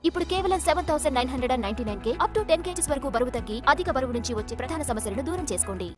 ఇప్పుడు కేవలం 7,999కే up to 10 kgs వరకు బరువు తగ్గి అధిక బరువు నుంచి వచ్చే ప్రధాన సమస్యలను దూరం చేసుకోండి.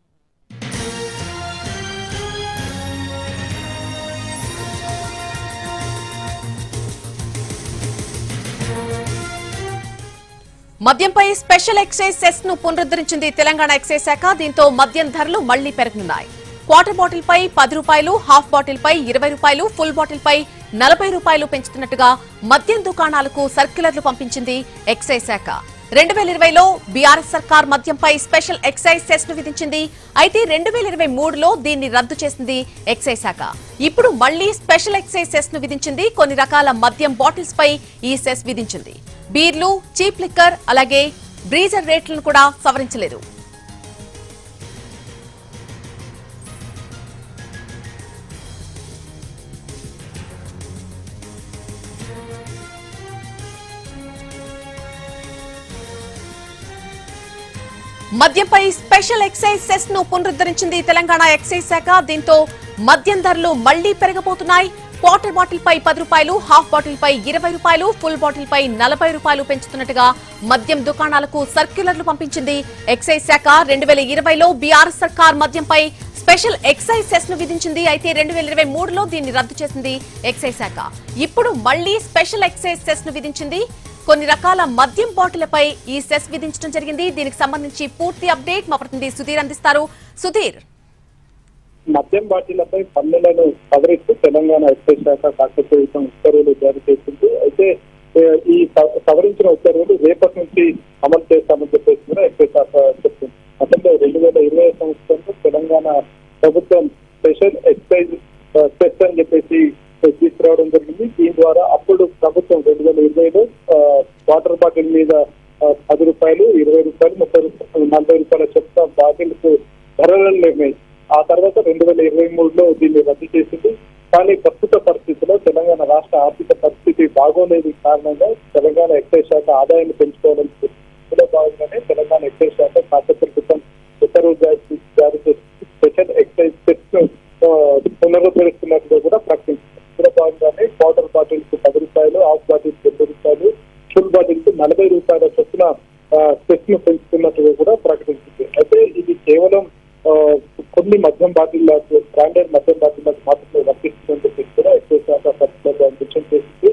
మద్యంపై స్పెషల్ ఎక్సైజ్ సెస్ ను పునరుద్ధరించింది తెలంగాణ ఎక్సైజ్ శాఖ. దీంతో మద్యం ధరలు మళ్లీ పెరగనున్నాయి. క్వార్టర్ బాటిల్ పై 10 రూపాయలు, హాఫ్ బాటిల్ పై 20 రూపాయలు, ఫుల్ బాటిల్ పై 40 రూపాయలు పెంచుతున్నట్టుగా మద్యం దుకాణాలకు సర్క్యులర్లు పంపించింది ఎక్సైజ్ శాఖ. 2020లో బీఆర్ఎస్ సర్కార్ మద్యంపై స్పెషల్ ఎక్సైజ్ సెస్ ను విధించింది. అయితే 2023లో దీన్ని రద్దు చేసింది ఎక్సైజ్ శాఖ. ఇప్పుడు మళ్లీ స్పెషల్ ఎక్సైజ్ సెస్ ను విధించింది. కొన్ని రకాల మద్యం బాటిల్స్ పై ఈ సెస్ విధించింది. బీర్లు, చీప్ లిక్కర్ అలాగే బ్రీజర్ రేట్లను కూడా సవరించలేదు. మద్యంపై స్పెషల్ ఎక్సైజ్ సెస్ ను పునరుద్ధరించింది తెలంగాణ ఎక్సైజ్ శాఖ. దీంతో మద్యం ధరలు మళ్లీ పెరగబోతున్నాయి. క్వార్టర్ బాటిల్ పై 10 రూపాయలు, హాఫ్ బాటిల్ పై 20 రూపాయలు, ఫుల్ బాటిల్ పై 40 రూపాయలు పెంచుతున్నట్టుగా మద్యం దుకాణాలకు సర్క్యులర్లు పంపించింది ఎక్సైజ్ శాఖ. 2020లో బీఆర్ఎస్ సర్కార్ మద్యంపై స్పెషల్ ఎక్సైజ్ సెస్ ను విధించింది. అయితే 2023లో దీన్ని రద్దు చేసింది ఎక్సైజ్ శాఖ. ఇప్పుడు మళ్లీ స్పెషల్ ఎక్సైజ్ సెస్ ను విధించింది. కొన్ని రకాల మద్యం బాటిళ్లపై ఈ సెస్ విధించడం జరిగింది. దీనికి సంబంధించి పూర్తి అప్డేట్ మా ప్రతినిధి సుధీర్ అందిస్తారు. సుధీర్, మద్యం బాటిళ్లపై పన్నులను సవరిస్తూ తెలంగాణ ఎక్సైజ్ శాఖ కాకతీయ ఉత్తర్వులు జారీ చేసింది. అయితే ఈ సవరించిన ఉత్తర్వులు రేపటి నుంచి అమలు చేస్తామని చెప్పేసి కూడా ఎక్సైజ్ శాఖ చెప్తుంది. అసలు 2020 సంవత్సరంలో తెలంగాణ ప్రభుత్వం స్పెషల్ ఎక్సైజ్ సెస్ అని చెప్పేసి తీసుకురావడం జరిగింది. దీని ద్వారా అప్పుడు ప్రభుత్వం 2020లో వాటర్ బాటిల్ మీద 10 రూపాయలు, 20 రూపాయలు, 30 రూపాయలు, 40 రూపాయల చొప్పున బాటిల్ కు ధరలను నిర్ణయించి ఆ తర్వాత 2023లో దీన్ని రద్దు చేసింది. కానీ ప్రస్తుత పరిస్థితిలో తెలంగాణ రాష్ట్ర ఆర్థిక పరిస్థితి బాగోలేని కారణంగా తెలంగాణ ఎక్సైజ్ శాఖ ఆదాయాన్ని పెంచుకోవడానికి భాగంగానే తెలంగాణ ఎక్సైజ్ శాఖ కాకతీయ ఉత్తర్వులు జారీ చేసి స్పెషల్ ఎక్సైజ్ సెస్ ను పునరుద్ధరిస్తున్నట్టుగా కూడా ప్రకటించింది. ఇందులో భాగంగానే వాటర్ బాటిల్ కు 10 రూపాయలు, హాఫ్ బాటిల్ 20 రూపాయలు, ఫుల్ బాటిల్ కు 40 రూపాయల చొప్పున సెస్ ను పెంచుతున్నట్టుగా కూడా ప్రకటించింది. అయితే ఇది కేవలం కొన్ని మద్యం బాటిళ్లకు, బ్రాండెడ్ మద్యం బాటిళ్లకు మాత్రమే వర్తిస్తుందని చెప్పేసి కూడా ఎక్సైజ్ శాఖ పరిస్థితుల్లో మెన్షన్ చేసింది.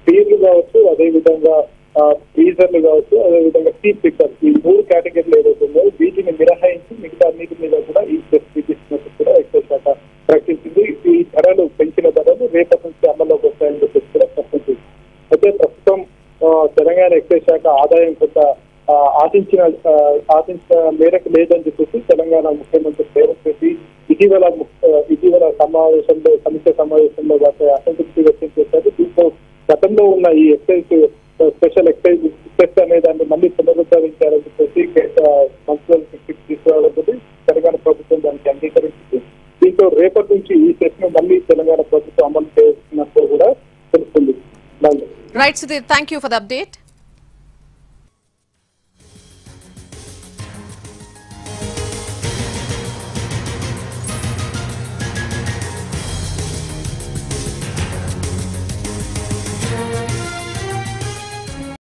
బీర్లు కావచ్చు, అదేవిధంగా ఫ్రీజర్లు కావచ్చు, అదేవిధంగా చీప్ లిక్కర్, ఈ 3 కేటగిరీలు ఏదైతుందో వీటిని మినహాయించి మిగతా అన్నిటి మీద కూడా ఈ సెస్ విధిస్తున్నట్టు కూడా ఎక్సైజ్ శాఖ ప్రకటించింది. ఈ ధరలు పెంచిన ధరలు రేపటి నుంచి అమల్లోకి వస్తాయని చెప్పేసి కూడా ప్రకటించింది. అయితే ప్రస్తుతం తెలంగాణ ఎక్సైజ్ శాఖ ఆదాయం కొంత ఆశించిన మేరకు లేదని చెప్పేసి తెలంగాణ ముఖ్యమంత్రి రేవంత్ రెడ్డి ఇటీవల సమీక్ష సమావేశంలో అసంతృప్తి వ్యక్తం చేశారు. దీంతో గతంలో ఉన్న ఈ ఎక్సైజ్ స్పెషల్ ఎక్సైజ్ సెస్ అనే దాన్ని మళ్ళీ పునరుద్ధరించారని చెప్పేసి మంత్రులకు తీసుకురావడం తెలంగాణ ప్రభుత్వం దానికి అంగీకరించింది. దీంతో రేపటి నుంచి ఈ సెస్ ను మళ్ళీ తెలంగాణ ప్రభుత్వం అమలు చేస్తున్నట్టు కూడా తెలుస్తుంది. Right Sudheer, thank you for the update.